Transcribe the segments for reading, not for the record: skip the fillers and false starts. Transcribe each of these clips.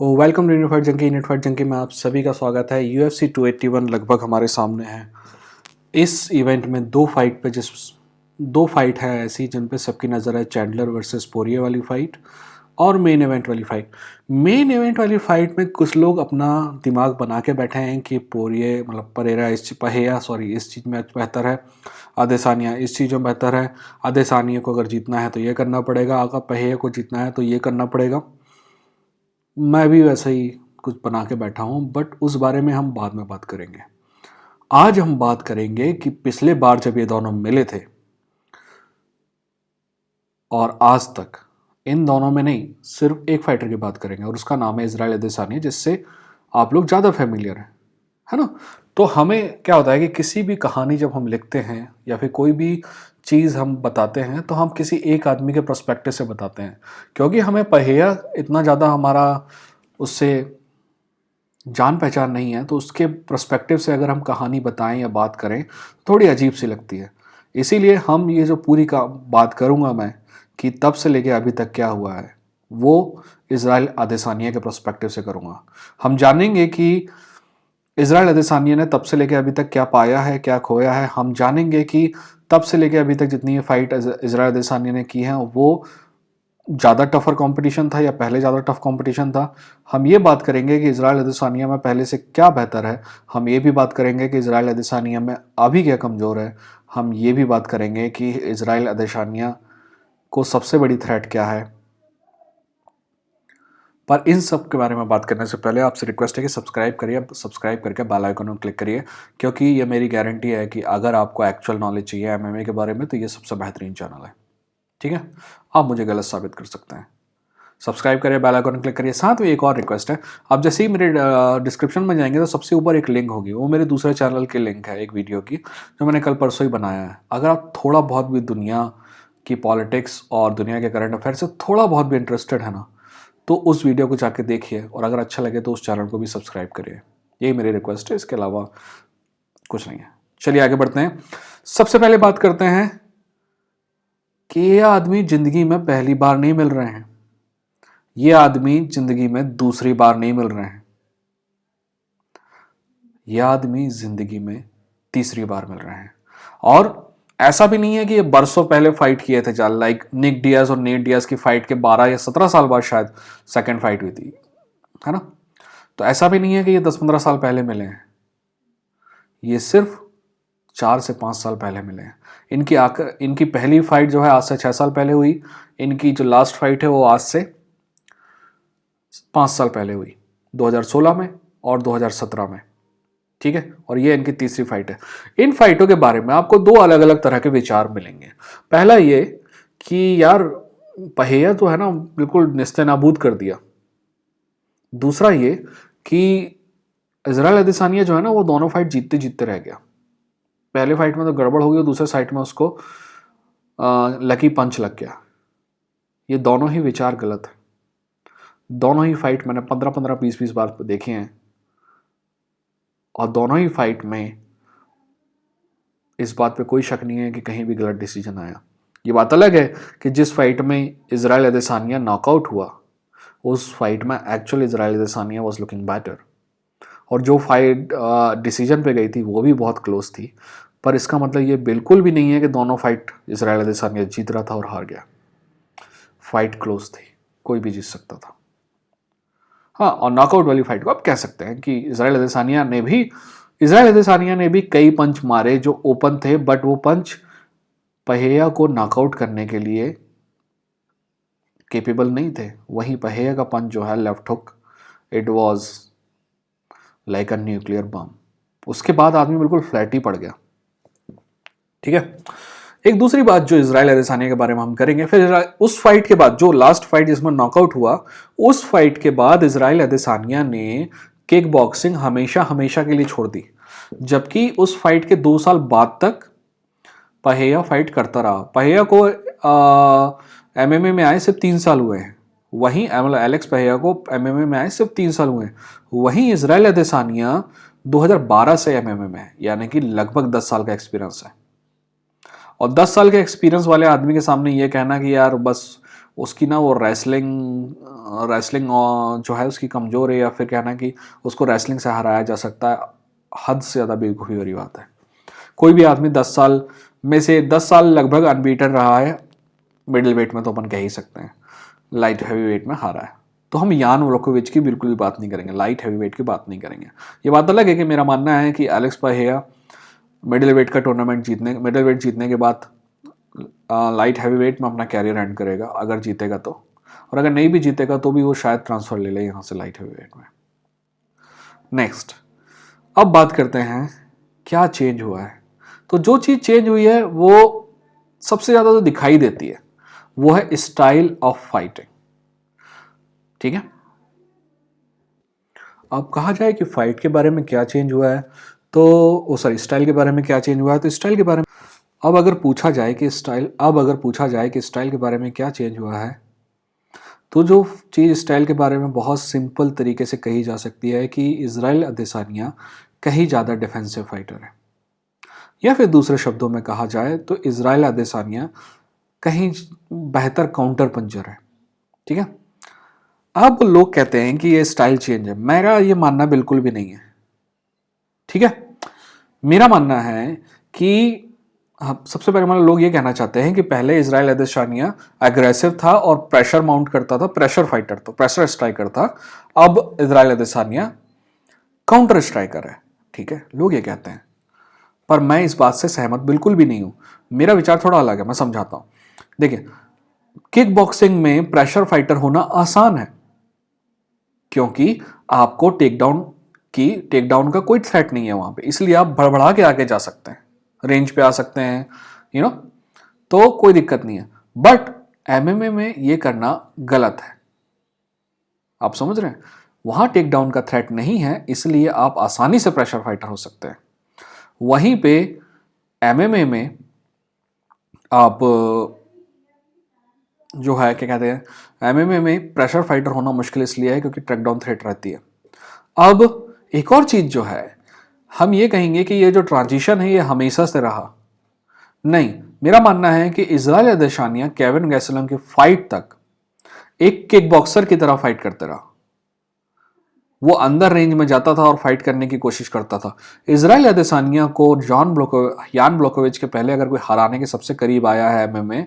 Welcome net fight junkie में आप सभी का स्वागत है। UFC 281 लगभग हमारे सामने है। इस इवेंट में दो फाइट है ऐसी जिन पे सबकी नज़र है, चैंडलर वर्सेस पोरिये वाली फाइट और मेन इवेंट वाली फाइट। मेन इवेंट वाली फाइट में कुछ लोग अपना दिमाग बना के बैठे हैं कि पोरिये मतलब पहेया इस चीज़ में बेहतर है, अदेसानिया इस चीज़ में बेहतर है। अदेसानिया को अगर जीतना है तो ये करना पड़ेगा, अगर पहेया को जीतना है तो ये करना पड़ेगा। मैं भी वैसा ही कुछ बना के बैठा हूँ, बट उस बारे में हम बाद में बात करेंगे। आज हम बात करेंगे कि पिछले बार जब ये दोनों मिले थे और आज तक इन दोनों में नहीं, सिर्फ एक फाइटर की बात करेंगे और उसका नाम है इजराइल अदेसानी, जिससे आप लोग ज़्यादा फेमिलियर हैं, है ना। तो हमें क्या होता है कि किसी भी कहानी जब हम लिखते हैं या फिर कोई भी चीज़ हम बताते हैं तो हम किसी एक आदमी के पर्सपेक्टिव से बताते हैं, क्योंकि हमें पहिया इतना ज़्यादा हमारा उससे जान पहचान नहीं है, तो उसके पर्सपेक्टिव से अगर हम कहानी बताएं या बात करें थोड़ी अजीब सी लगती है। इसीलिए हम ये जो पूरी का बात करूंगा मैं कि तब से लेके अभी तक क्या हुआ है, वो इजराइल अदेसानिया के पर्सपेक्टिव से करूंगा। हम जानेंगे कि इजराइल अदेसानिया ने तब से लेके अभी तक क्या पाया है, क्या खोया है। हम जानेंगे कि तब से लेके अभी तक जितनी ये फाइट इजराइल अदेसानिया ने की है वो ज़्यादा टफर कंपटीशन था या पहले ज़्यादा टफ कंपटीशन था। हम ये बात करेंगे कि इजराइल अदेसानिया में पहले से क्या बेहतर है। हम ये भी बात करेंगे कि इजराइल अदेसानिया में अभी क्या कमज़ोर है। हम ये भी बात करेंगे कि इजराइल अदेसानिया को सबसे बड़ी थ्रेट क्या है। पर इन सब के बारे में बात करने से पहले आपसे रिक्वेस्ट है कि सब्सक्राइब करिए, सब्सक्राइब करके बेल आइकन में क्लिक करिए, क्योंकि ये मेरी गारंटी है कि अगर आपको एक्चुअल नॉलेज चाहिए एमएमए के बारे में तो ये सबसे बेहतरीन चैनल है। ठीक है, आप मुझे गलत साबित कर सकते हैं। सब्सक्राइब करिए, बेल आइकन क्लिक करिए। साथ में एक और रिक्वेस्ट है, आप जैसे ही मेरे डिस्क्रिप्शन में जाएंगे तो सबसे ऊपर एक लिंक होगी, वो मेरे दूसरे चैनल की लिंक है, एक वीडियो की जो मैंने कल परसों ही बनाया है। अगर आप थोड़ा बहुत भी दुनिया की पॉलिटिक्स और दुनिया के करंट अफेयर से थोड़ा बहुत भी इंटरेस्टेड है ना, तो उस वीडियो को जाके देखिए और अगर अच्छा लगे तो उस चैनल को भी सब्सक्राइब करिए। यही मेरी रिक्वेस्ट है, इसके अलावा कुछ नहीं है। चलिए आगे बढ़ते हैं। सबसे पहले बात करते हैं कि ये आदमी जिंदगी में पहली बार नहीं मिल रहे हैं, ये आदमी जिंदगी में दूसरी बार नहीं मिल रहे हैं, ये आदमी जिंदगी में तीसरी बार मिल रहे हैं। और ऐसा भी नहीं है कि ये बरसों पहले फाइट किए थे, चाल लाइक निक डियाज और नेट डियाज की फाइट के 12 या 17 साल बाद शायद सेकंड फाइट हुई थी, है ना। तो ऐसा भी नहीं है कि ये 10-15 साल पहले मिले हैं, ये सिर्फ 4 से 5 साल पहले मिले हैं। इनकी पहली फाइट जो है आज से 6 साल पहले हुई। इनकी जो लास्ट फाइट है वो आज से 5 साल पहले हुई, 2016 में और 2017 में। ठीक है, और ये इनकी तीसरी फाइट है। इन फाइटों के बारे में आपको दो अलग अलग तरह के विचार मिलेंगे। पहला ये कि यार पहिया तो है ना बिल्कुल निस्ते नाबूद कर दिया। दूसरा ये कि इजराइल अदेसानिया जो है ना वो दोनों फाइट जीतते जीतते रह गया। पहले फाइट में तो गड़बड़ हो गई और दूसरे साइड में उसको लकी पंच लग गया। ये दोनों ही विचार गलत है। दोनों ही फाइट मैंने 15-15, 20-20 बार देखे हैं और दोनों ही फाइट में इस बात पे कोई शक नहीं है कि कहीं भी गलत डिसीजन आया। ये बात अलग है कि जिस फाइट में इजराइल अदेसानिया नॉकआउट हुआ उस फाइट में actual Israel Adesanya was looking better, और जो फाइट डिसीजन पे गई थी वो भी बहुत क्लोज थी। पर इसका मतलब ये बिल्कुल भी नहीं है कि दोनों फाइट इजराइल अदेसानिया जीत रहा था और हार गया। फाइट क्लोज थी, कोई भी जीत सकता था। हाँ, और नॉकआउट वाली फाइट को आप कह सकते हैं कि इजराइल अदेसानिया ने भी कई पंच मारे जो ओपन थे, बट वो पंच पहिया को नॉकआउट करने के लिए केपेबल नहीं थे। वहीं पहिया का पंच जो है left hook, it was like a nuclear bomb. उसके बाद आदमी बिल्कुल फ्लैट ही पड़ गया। ठीक है, एक दूसरी बात जो इजराइल अदेसानिया के बारे में हम करेंगे, फिर उस फाइट के बाद जो लास्ट फाइट जिसमें नॉकआउट हुआ, उस फाइट के बाद इजराइल अदेसानिया ने किक बॉक्सिंग हमेशा हमेशा के लिए छोड़ दी, जबकि उस फाइट के 2 साल बाद तक पहिया फाइट करता रहा। पहिया को एमएमए में आए सिर्फ 3 साल हुए हैं, वहीं एलेक्स पहिया को एमएमए में आए सिर्फ 3 साल हुए हैं। वहीं इजराइल अदेसानिया 2012 से एमएमए में है, यानी कि लगभग 10 साल का एक्सपीरियंस है। और 10 साल के एक्सपीरियंस वाले आदमी के सामने ये कहना कि यार बस उसकी ना वो रेसलिंग जो है उसकी कमज़ोर है, या फिर कहना कि उसको रेसलिंग से हराया जा सकता है, हद से ज़्यादा बेवकूफ़ी वाली बात है। कोई भी आदमी 10 साल में से 10 साल लगभग अनबीटन रहा है मिडिल वेट में, तो अपन कह ही सकते हैं। लाइट हैवी वेट में हारा है। तो हम यान व्लाकोविच की बिल्कुल भी बात नहीं करेंगे, लाइट हैवी वेट की बात नहीं करेंगे। ये बात अलग है कि मेरा मानना है कि एलेक्स पाहिया मिडिल वेट का टूर्नामेंट मिडिल वेट जीतने के बाद लाइट हैवी वेट में अपना कैरियर एंड करेगा, अगर जीतेगा तो। और अगर नहीं भी जीतेगा तो भी वो शायद ट्रांसफर ले ले यहाँ से लाइट हैवी वेट में। नेक्स्ट, अब बात करते हैं क्या चेंज हुआ है। तो जो चीज़ चेंज हुई है वो सबसे ज़्यादा तो दिखाई देती है, वो है स्टाइल ऑफ फाइटिंग। ठीक है, अब कहा जाए कि फाइट के बारे में क्या चेंज हुआ है, तो स्टाइल के बारे में क्या चेंज हुआ है, तो स्टाइल के बारे में अब अगर पूछा जाए कि स्टाइल के बारे में क्या चेंज हुआ है, तो जो चीज़ स्टाइल के बारे में बहुत सिंपल तरीके से कही जा सकती है कि इज़राइल अदेसानिया कहीं ज़्यादा डिफेंसिव फाइटर है, या फिर दूसरे शब्दों में कहा जाए तो इज़राइल अदेसानिया कहीं बेहतर काउंटर पंचर है। ठीक है, अब लोग कहते हैं कि ये स्टाइल चेंज है, मेरा ये मानना बिल्कुल भी नहीं है। ठीक है, मेरा मानना है कि सबसे पहले मतलब लोग ये कहना चाहते हैं कि पहले इज़राइल अदेसानिया एग्रेसिव था और प्रेशर माउंट करता था, प्रेशर फाइटर, तो प्रेशर स्ट्राइकर था। अब इज़राइल अदेसानिया काउंटर स्ट्राइकर है। ठीक है, लोग ये कहते हैं, पर मैं इस बात से सहमत बिल्कुल भी नहीं हूं। मेरा विचार थोड़ा अलग है, मैं समझाता हूं। देखिए, किक बॉक्सिंग में प्रेशर फाइटर होना आसान है, क्योंकि आपको टेक डाउन का कोई थ्रेट नहीं है वहां पे, इसलिए आप भड़बड़ा के आगे जा सकते हैं, रेंज पे आ सकते हैं, तो कोई दिक्कत नहीं है। बट एमएमए में ये करना गलत है, आप समझ रहे हैं। वहां टेक डाउन का थ्रेट नहीं है, इसलिए आप आसानी से प्रेशर फाइटर हो सकते हैं। वहीं पे एमएमए में आप जो है क्या कहते हैं, एमएमए में प्रेशर फाइटर होना मुश्किल इसलिए है क्योंकि टेक डाउन थ्रेट रहती है। अब एक और चीज जो है, हम ये कहेंगे कि ये जो ट्रांजिशन है ये हमेशा से रहा, नहीं। मेरा मानना है कि इज़राइल अदेसानिया केविन गैसलम की फाइट तक एक किक बॉक्सर की तरह फाइट करते रहा। वो अंदर रेंज में जाता था और फाइट करने की कोशिश करता था। इज़राइल अदेसानिया को यान ब्लॉकोविच के पहले अगर कोई हराने के सबसे करीब आया है एमएमए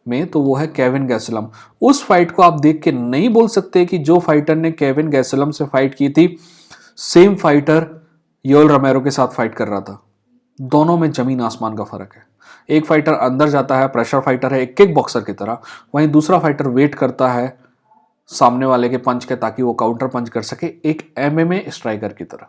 में, तो वो है केविन गैसलम। उस फाइट को आप देख के नहीं बोल सकते कि जो फाइटर ने केविन गैसलम से फाइट की थी, सेम फाइटर योल रोमेरो के साथ फाइट कर रहा था। दोनों में जमीन आसमान का फर्क है। एक फाइटर अंदर जाता है, प्रेशर फाइटर है, एक किक बॉक्सर की तरह, वहीं दूसरा फाइटर वेट करता है सामने वाले के पंच के ताकि वो काउंटर पंच कर सके, एक एमएमए स्ट्राइकर की तरह।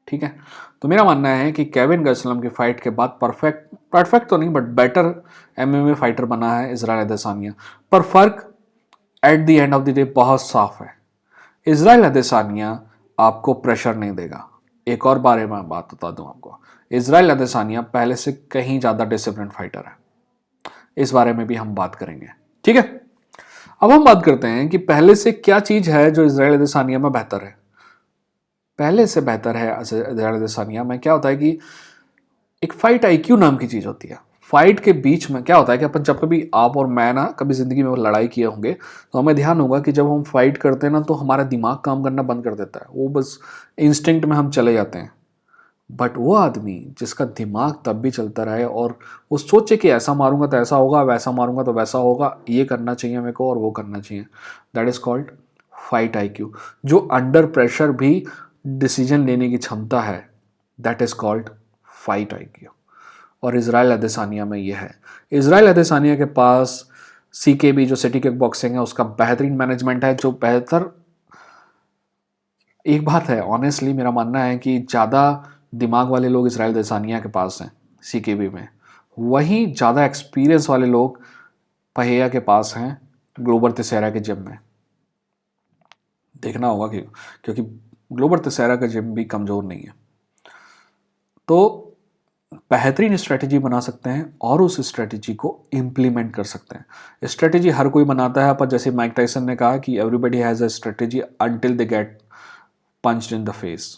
ठीक है, तो मेरा मानना है कि केविन गैसलम की फाइट के बाद परफेक्ट तो नहीं बट बेटर एमएमए फाइटर बना है इज़राइल अदेसानिया। पर फर्क at the end of the day बहुत साफ है। इज़राइल अदेसानिया आपको प्रेशर नहीं देगा। एक और बारे में बात बता दूं आपको, इज़राइल अदेसानिया पहले से कहीं ज़्यादा डिसिप्लिन फाइटर है। इस बारे में भी हम बात करेंगे। ठीक है, अब हम बात करते हैं कि पहले से क्या चीज़ है जो इज़राइल अदेसानिया में बेहतर है। पहले से बेहतर है इज़राइल अदेसानिया में क्या होता है कि एक फाइट आईक्यू नाम की चीज़ होती है। फाइट के बीच में क्या होता है कि अपन जब कभी आप और मैं ना कभी ज़िंदगी में लड़ाई किए होंगे, तो हमें ध्यान होगा कि जब हम फाइट करते हैं ना, तो हमारा दिमाग काम करना बंद कर देता है, वो बस इंस्टिंक्ट में हम चले जाते हैं। बट वो आदमी जिसका दिमाग तब भी चलता रहे और वो सोचे कि ऐसा मारूंगा तो ऐसा होगा, वैसा मारूंगा तो वैसा होगा, ये करना चाहिए मेरे को और वो करना चाहिए, that is called fight IQ. जो अंडर प्रेशर भी डिसीजन लेने की क्षमता है, that is called fight IQ. और इज़राइल अदेसानिया में ये है। इज़राइल अदेसानिया के पास सीकेबी जो सिटी किक बॉक्सिंग है उसका बेहतरीन मैनेजमेंट है, जो बेहतर, एक बात है ऑनेस्टली मेरा मानना है कि ज़्यादा दिमाग वाले लोग इज़राइल अदेसानिया के पास हैं सीकेबी में, वहीं ज़्यादा एक्सपीरियंस वाले लोग पहिया के पास हैं ग्लोबर तिसेरा के जिम में। देखना होगा कि क्योंकि ग्लोबर तिसेरा का जिम भी कमज़ोर नहीं है। तो बेहतरीन स्ट्रेटजी बना सकते हैं और उस स्ट्रेटजी को इम्प्लीमेंट कर सकते हैं। स्ट्रेटजी हर कोई बनाता है, पर जैसे माइक टाइसन ने कहा कि everybody has a strategy until they get punched in the face.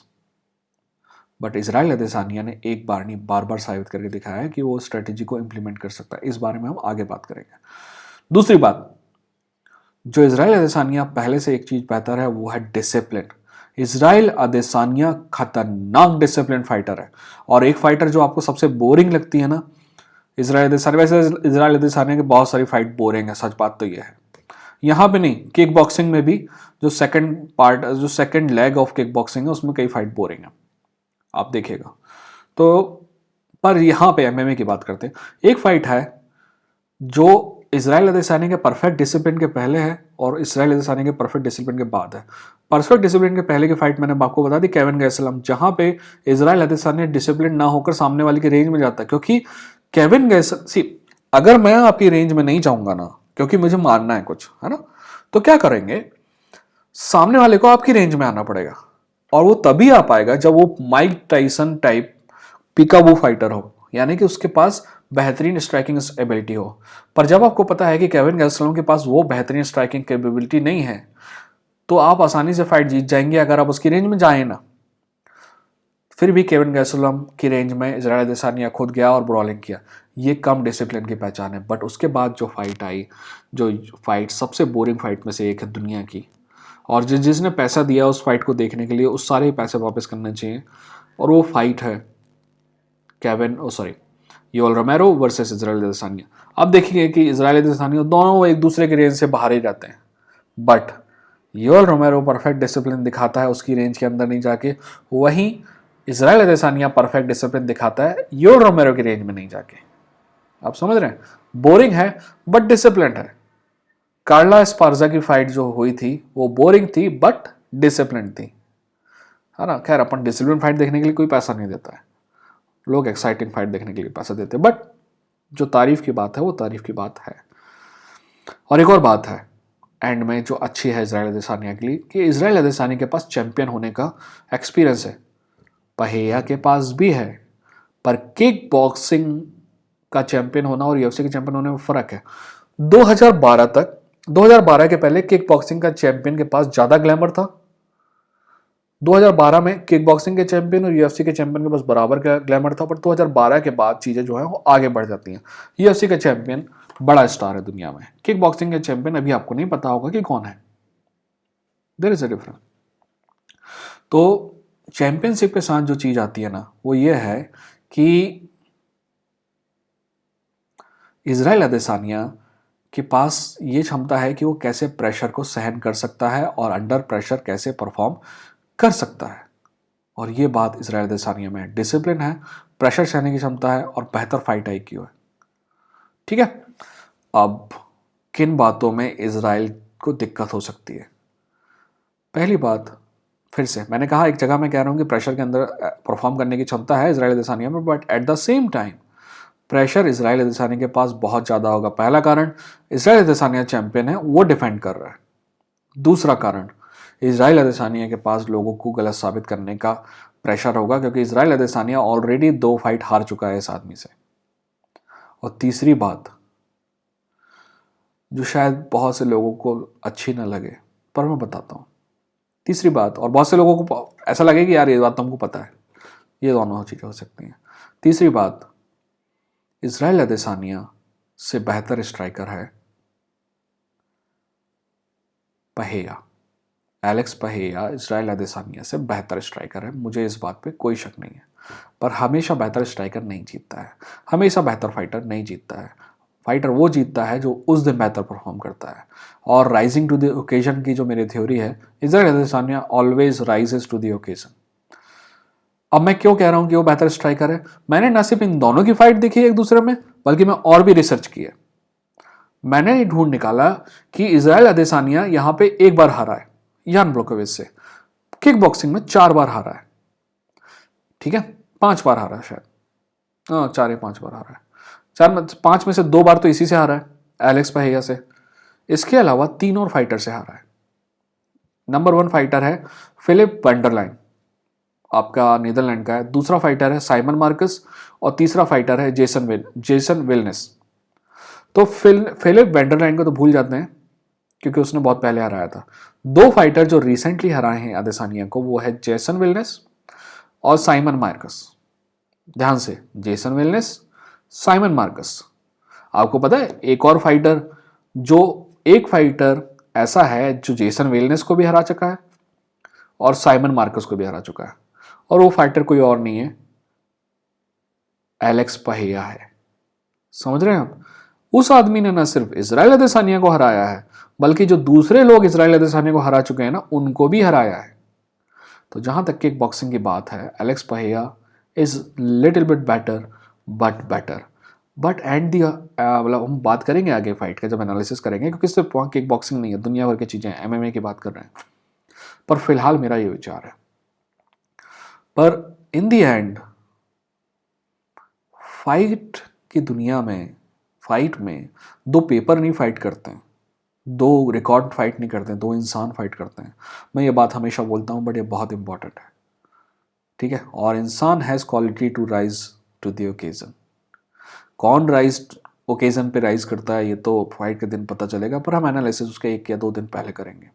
But Israel Adesanya ने एक बार नहीं बार बार साबित करके दिखाया है कि वो स्ट्रेटजी को इम्प्लीमेंट कर सकता है। इस बारे में हम आगे बात करेंगे। दूसरी बात, जो इजराइल अदेसानिया पहले से एक चीज बेहतर है वो है डिसिप्लिन। इजराइल अदेसानिया खतरनाक डिसिप्लिन फाइटर है। और एक फाइटर जो आपको सबसे बोरिंग लगती है ना, इजराइल अदेसानिया, वैसे इजराइल अदेसानिया की बहुत सारी फाइट बोरिंग है, सच बात तो ये है। यहाँ पे नहीं, किक बॉक्सिंग में भी जो second leg of kick boxing है उसमें कई फाइट बोरिंग है, आप देखिएगा। तो पर यहाँ पे एमएमए की बात करते हैं। एक फाइट है जो इजराइल अदेसानिया के परफेक्ट डिसिप्लिन के पहले है और इजराइल अदेसानिया के परफेक्ट डिसिप्लिन के बाद है। परफेक्ट डिसिप्लिन के पहले की फाइट मैंने आपको बता दी, केविन गैसलम, जहां पे इजराइल अदेसानिया डिसिप्लिन ना होकर सामने वाले की रेंज में जाता है। क्योंकि केविन गैसल सी, अगर मैं आपकी रेंज में नहीं जाऊंगा ना, क्योंकि मुझे मारना है कुछ, है ना, तो क्या करेंगे, सामने वाले को आपकी रेंज में आना पड़ेगा। और वो तभी आ पाएगा जब वो माइक टाइसन टाइप पिकाबू फाइटर हो, यानी कि उसके पास बेहतरीन स्ट्राइकिंग एबिलिटी हो। पर जब आपको पता है कि केविन गैसलम के पास वो बेहतरीन स्ट्राइकिंग कैपेबिलिटी नहीं है, तो आप आसानी से फाइट जीत जाएंगे अगर आप उसकी रेंज में जाए ना। फिर भी केविन गैसलम की रेंज में इजराइल अदेसानिया खुद गया और ब्रॉलिंग किया। ये कम डिसिप्लिन की पहचान है। बट उसके बाद जो फाइट आई, जो फाइट सबसे बोरिंग फाइट में से एक है दुनिया की, और जिसने पैसा दिया उस फाइट को देखने के लिए, उस सारे पैसे वापस करने चाहिए। और वो फाइट है योएल रोमेरो वर्सेस इजराइल अदेसानिया। अब देखिए कि इजराइल अदेसानिया दोनों एक दूसरे की रेंज से बाहर ही रहते हैं, but Yoel Romero perfect discipline दिखाता है उसकी रेंज के अंदर नहीं जाके, वहीं इजराइल अदेसानिया परफेक्ट डिसिप्लिन दिखाता है योएल रोमेरो की रेंज में नहीं जाके। आप समझ रहे हैं, बोरिंग है बट डिसिप्लिन है। कार्ला एस्पार्जा की फाइट जो हुई थी वो बोरिंग थी बट डिसिप्लिन थी, है ना। खैर, अपन डिसिप्लिन फाइट देखने के लिए कोई पैसा नहीं देता है, लोग एक्साइटिंग फाइट देखने के लिए पैसा देते हैं। बट जो तारीफ की बात है वो तारीफ की बात है। और एक और बात है एंड में जो अच्छी है इजराइल अदेसानिया के लिए, कि इजराइल अदेसानिया के पास चैंपियन होने का एक्सपीरियंस है। पहेया के पास भी है, पर किक बॉक्सिंग का चैंपियन होना और यूएफसी के चैंपियन होने में फर्क है। 2012 के पहले किक बॉक्सिंग का चैंपियन के पास ज्यादा ग्लैमर था। 2012 में किक बॉक्सिंग के चैंपियन और यूएफसी के चैंपियन के पास बराबर का ग्लैमर था। पर 2012 के बाद चीजें जो है वो आगे बढ़ जाती हैं। यूएफसी का चैंपियन बड़ा स्टार है दुनिया में, किक बॉक्सिंग के चैंपियन अभी आपको नहीं पता होगा कि कौन है। There is a difference. तो चैंपियनशिप के साथ जो चीज आती है ना, वो ये है कि इजराइल अदेसानिया के पास ये क्षमता है कि वो कैसे प्रेशर को सहन कर सकता है और अंडर प्रेशर कैसे परफॉर्म कर सकता है। और ये बात इजराइल अदेसानिया में है, डिसिप्लिन है, प्रेशर सहने की क्षमता है और बेहतर फाइट आईक्यू है। ठीक है, अब किन बातों में इजराइल को दिक्कत हो सकती है। पहली बात, फिर से मैंने कहा, एक जगह मैं कह रहा हूं कि प्रेशर के अंदर परफॉर्म करने की क्षमता है इजराइल अदेसानिया में, but at the same time pressure Israel Adesanya के पास बहुत ज़्यादा होगा। पहला कारण, इजराइल अदेसानिया चैंपियन है, वो डिफेंड कर रहा है। दूसरा कारण, इजराइल अदेसानिया के पास लोगों को गलत साबित करने का प्रेशर होगा, क्योंकि इजराइल अदेसानिया ऑलरेडी 2 फाइट हार चुका है इस आदमी से। और तीसरी बात, जो शायद बहुत से लोगों को अच्छी ना लगे, पर मैं बताता हूँ। तीसरी बात, और बहुत से लोगों को ऐसा लगे कि यार ये बात तुमको पता है, ये दोनों चीज़ें हो सकती हैं। तीसरी बात, इजराइल अदेसानिया से बेहतर स्ट्राइकर है पहेया। एलेक्स पहेया इजराइल अदेसानिया से बेहतर स्ट्राइकर है, मुझे इस बात पे कोई शक नहीं है। पर हमेशा बेहतर स्ट्राइकर नहीं जीतता है, हमेशा बेहतर फाइटर नहीं जीतता है। फाइटर वो जीतता है जो उस दिन बेहतर परफॉर्म करता है। और राइजिंग टू द ओकेजन की जो मेरी थ्योरी है, Israel Adesanya always rises to the occasion. अब मैं क्यों कह रहा हूं कि वो बेहतर स्ट्राइकर है, मैंने ना सिर्फ इन दोनों की फाइट देखी एक दूसरे में, बल्कि मैं और भी रिसर्च की है। मैंने ढूंढ निकाला कि इजराइल अदेसानिया यहां पे एक बार हारा है यान ब्लॉकोविच से, किक बॉक्सिंग में 4 बार हारा है। ठीक है, 5 बार हारा है शायद, हाँ 4 या 5 बार हारा है। 5 में से 2 बार तो इसी से हारा है, एलेक्स पहेया से। इसके अलावा 3 और फाइटर से हारा है। नंबर 1 फाइटर है फिलिप वेंडरलाइन, आपका नीदरलैंड का है। दूसरा फाइटर है साइमन मार्कस और तीसरा फाइटर है जेसन विलनेस। तो फिलिप वेंडरलाइन को तो भूल जाते हैं क्योंकि उसने बहुत पहले हराया था। 2 फाइटर जो रिसेंटली हराए हैं अदेसानिया को, वो है जेसन विलनेस और साइमन मार्कस। ध्यान से, जेसन विलनेस, साइमन मार्कस। आपको पता है एक और फाइटर, जो एक फाइटर ऐसा है जो जेसन वेलनेस को भी हरा चुका है और साइमन मार्कस को भी हरा चुका है, और वो फाइटर कोई और नहीं है, एलेक्स पहेया है। समझ रहे हैं आप? उस आदमी ने न सिर्फ इजराइल अदेसानिया को हराया है, बल्कि जो दूसरे लोग इजराइल अदेसानिया को हरा चुके हैं ना, उनको भी हराया है। तो जहां तक कि बॉक्सिंग की बात है, एलेक्स पहेया is little bit better, but better. But and the मतलब हम बात करेंगे आगे फाइट का जब एनालिसिस करेंगे, क्योंकि सिर्फ किक बॉक्सिंग नहीं है, दुनिया भर की चीज़ें, एमएमए की बात कर रहे हैं। पर फिलहाल मेरा ये विचार है। पर इन दी एंड फाइट की दुनिया में, फाइट में दो पेपर नहीं फाइट करते हैं, दो रिकॉर्ड फाइट नहीं करते हैं, दो इंसान फाइट करते हैं। मैं ये बात हमेशा बोलता हूँ, बट ये बहुत इंपॉर्टेंट है, ठीक है। और इंसान has quality to rise to the occasion. कौन राइज ओकेजन पे राइज करता है ये तो फाइट के दिन पता चलेगा, पर हम एनालिसिस उसके 1 या 2 दिन पहले करेंगे,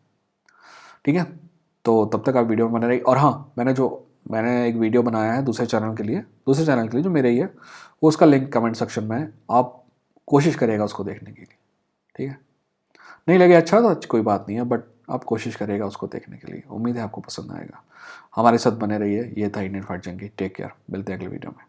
ठीक है। तो तब तक आप वीडियो में बने रहिए। और हाँ, मैंने एक वीडियो बनाया है दूसरे चैनल के लिए जो मेरे ही है, वो उसका लिंक कमेंट सेक्शन में है, आप कोशिश करिएगा उसको देखने के लिए, ठीक है। नहीं लगे अच्छा तो कोई बात नहीं है, बट आप कोशिश करिएगा उसको देखने के लिए। उम्मीद है आपको पसंद आएगा। हमारे साथ बने रहिए। ये था इंडियन फाइट जंगी। टेक केयर, मिलते हैं अगले वीडियो में।